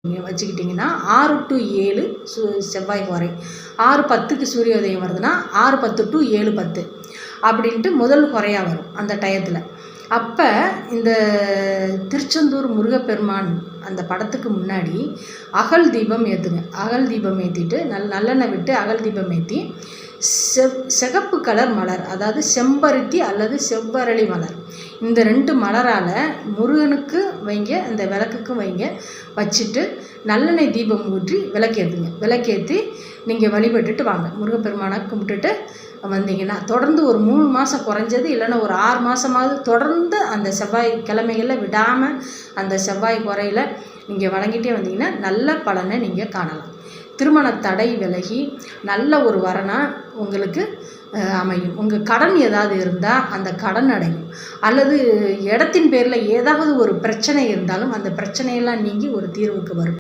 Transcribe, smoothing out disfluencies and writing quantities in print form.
வச்சுக்கிட்டிங்கன்னா 6 to 7 செவ்வாய் ஹோரை. 6:10க்கு சூரியோதயம் வருதுன்னா 6:10 to 7:10 அப்படின்ட்டு முதல் ஹோரையாக வரும் அந்த டயத்தில். அப்போ இந்த திருச்செந்தூர் முருகப்பெருமான் அந்த படத்துக்கு முன்னாடி அகல் தீபம் ஏற்றுங்க. அகல் தீபம் ஏற்றிட்டு நல்லெண்ணெய் விட்டு அகல் தீபம் ஏற்றி சிகப்பு கலர் மலர், அதாவது செம்பருத்தி அல்லது செவ்வரளி மலர், இந்த 2 மலரால் முருகனுக்கு வைங்க, அந்த விளக்குக்கும் வைங்க. வச்சுட்டு நல்லெண்ணெய் தீபம் ஊற்றி விளக்கேற்றுங்க. விளக்கேற்றி நீங்கள் வழிபட்டுட்டு வாங்க. முருகப்பெருமானை கும்பிட்டுட்டு வந்தீங்கன்னா தொடர்ந்து ஒரு 3 மாதம் குறைஞ்சது, இல்லைன்னா ஒரு 6 மாதமாவது தொடர்ந்து அந்த செவ்வாய் கிழமைகளில் விடாமல் அந்த செவ்வாய் குறையில் நீங்கள் வணங்கிட்டே வந்தீங்கன்னா நல்ல பலனை நீங்கள் காணலாம். திருமண தடை விலகி நல்ல ஒரு வரனாக உங்களுக்கு அமையும். உங்கள் கடன் ஏதாவது இருந்தால் அந்த கடன் அடையும். அல்லது இடத்தின் பேரில் ஏதாவது ஒரு பிரச்சனை இருந்தாலும் அந்த பிரச்சனையெல்லாம் நீங்கி ஒரு தீர்வுக்கு வரும்.